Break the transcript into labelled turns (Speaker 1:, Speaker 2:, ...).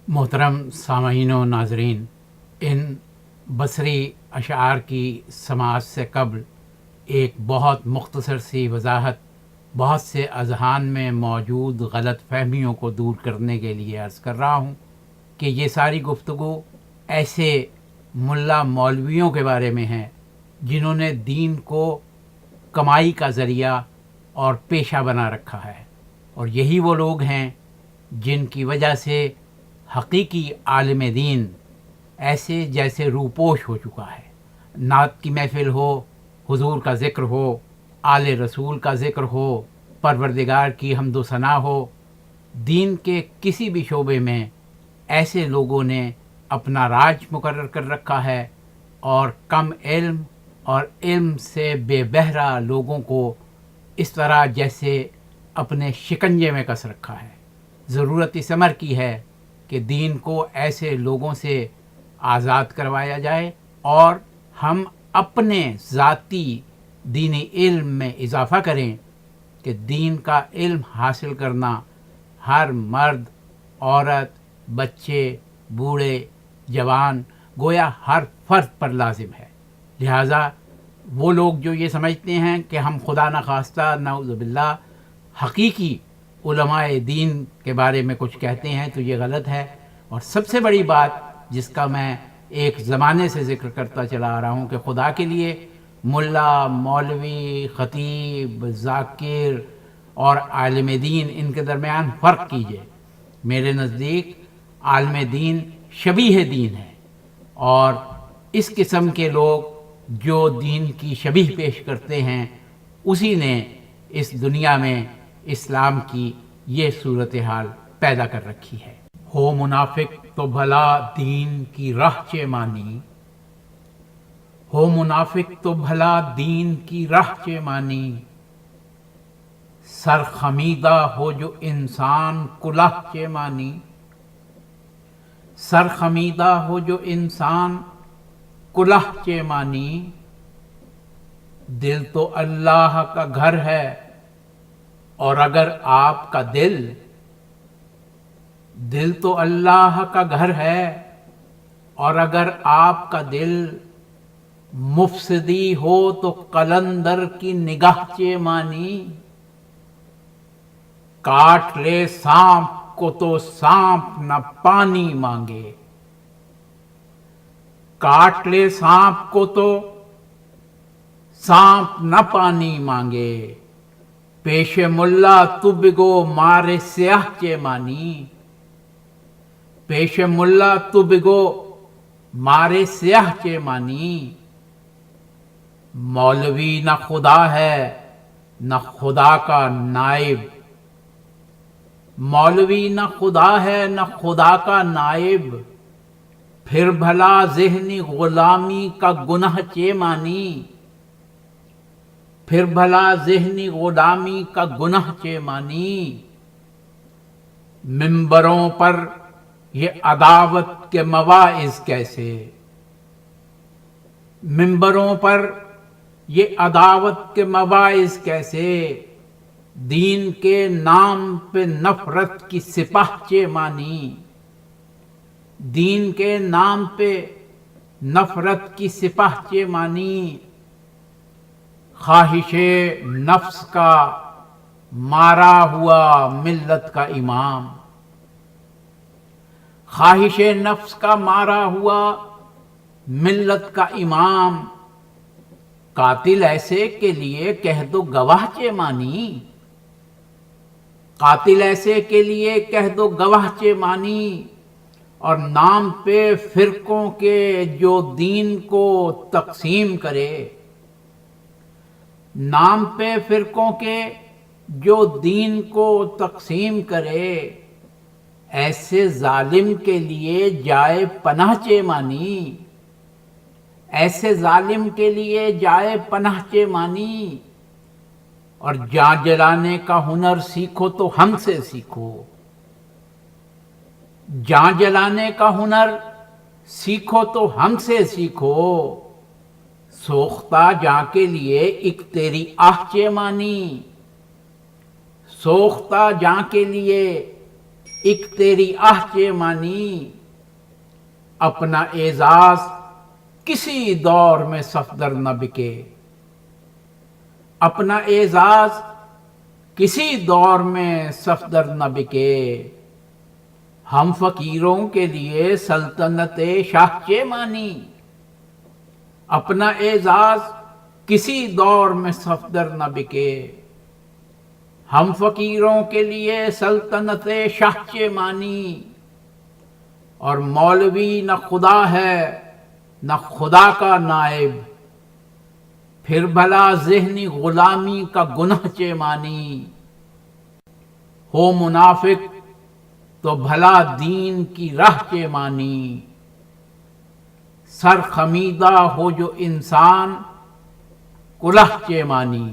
Speaker 1: मोहतरम सामईन व नाजरीन, इन बसरी अशार की समाअत से कबल एक बहुत मुख्तसर सी वजाहत बहुत से अजहान में मौजूद गलत फहमियों को दूर करने के लिए अर्ज़ कर रहा हूँ कि ये सारी गुफ्तगू ऐसे मुल्ला मौलवियों के बारे में है जिन्होंने दीन को कमाई का ज़रिया और पेशा बना रखा है, और यही वो लोग हैं जिनकी वजह से हकीकी आलिम दीन ऐसे जैसे रूपोश हो चुका है। नात की महफ़िल हो, हुजूर का ज़िक्र हो, आले रसूल का ज़िक्र हो, परवरदिगार की हम्द सना हो, दीन के किसी भी शोबे में ऐसे लोगों ने अपना राज मुकर्रर कर रखा है और कम इल्म और इल्म से बेबहरा लोगों को इस तरह जैसे अपने शिकंजे में कस रखा है। ज़रूरत इस अमर की है कि दीन को ऐसे लोगों से आज़ाद करवाया जाए और हम अपने ज़ाती दीनी इल्म में इजाफ़ा करें कि दीन का इल्म हासिल करना हर मर्द, औरत, बच्चे, बूढ़े, जवान, गोया हर फ़र्द पर लाजिम है। लिहाजा वो लोग जो ये समझते हैं कि हम खुदा न खास्ता नऊज़ बिल्लाह हकीकी उलमाए दीन के बारे में कुछ कहते हैं तो ये गलत है। और सबसे बड़ी बात जिसका मैं एक ज़माने से ज़िक्र करता चला आ रहा हूँ कि खुदा के लिए मुल्ला, मौलवी, ख़तीब, ज़ाकिर और आलिम दीन इनके दरमियान फ़र्क कीजिए। मेरे नज़दीक आलिम दीन शबीह दीन है, और इस किस्म के लोग जो दीन की शबीह पेश करते हैं उसी ने इस दुनिया में इस्लाम की ये सूरत हाल पैदा कर रखी है। हो मुनाफिक तो भला दीन की राह चे मानी, हो मुनाफिक तो भला दीन की राह चे मानी, सर खमीदा हो जो इंसान कुलाह चे मानी, सर खमीदा हो जो इंसान कुलाह चे मानी, दिल तो अल्लाह का घर है और अगर आपका दिल तो अल्लाह का घर है और अगर आपका दिल मुफसदी हो तो कलंदर की निगाह चे मानी, काट ले सांप को तो सांप न पानी मांगे, काट ले सांप को तो सांप न पानी मांगे, पेशे मुल्ला तू बिगो मारे स्याह चे मानी, पेशे मुल्ला तू बिगो मारे स्याह चे मानी, मौलवी न खुदा है न खुदा का नाइब, मौलवी न खुदा है न खुदा का नाइब, फिर भला ज़हनी गुलामी का गुनाह चे मानी, फिर भला ज़हनी गुलामी का गुनाह चे मानी, मिंबरों पर ये अदावत के मवाइज़ कैसे, मिंबरों पर ये अदावत के मवाइज़ कैसे, दीन के नाम पे नफरत की सिपाह चे मानी, दीन के नाम पे नफरत की सिपाह चे मानी, ख्वाहिशे नफ्स का मारा हुआ मिल्लत का इमाम, ख्वाहिशे नफ्स का मारा हुआ मिल्लत का इमाम, कातिल ऐसे के लिए कह दो गवाह चे मानी, कातिल ऐसे के लिए कह दो गवाह चे मानी, और नाम पे फिरकों के जो दीन को तकसीम करे, नाम पे फिरकों के जो दीन को तकसीम करे, ऐसे जालिम के लिए जाए पनाह चे मानी, ऐसे जालिम के लिए जाए पनाह चे मानी, और जान जलाने का हुनर सीखो तो हमसे सीखो, जान जलाने का हुनर सीखो तो हमसे सीखो, सोख्ता जां के लिए एक तेरी आह चे मानी, सोख्ता जां के लिए ایک تیری آہ چے مانی، اپنا اعزاز کسی دور میں صفدر نہ بکے، اپنا اعزاز کسی دور میں صفدر نہ بکے، ہم فقیروں کے لیے سلطنت شاہ چے مانی، اپنا اعزاز کسی دور میں صفدر نہ بکے، ہم فقیروں کے لیے سلطنت شاہ چے مانی، اور مولوی نہ خدا ہے نہ خدا کا نائب، پھر بھلا ذہنی غلامی کا گناہ چے مانی، ہو منافق تو بھلا دین کی راہ چے مانی، سر خمیدہ ہو جو انسان کلہ چے مانی۔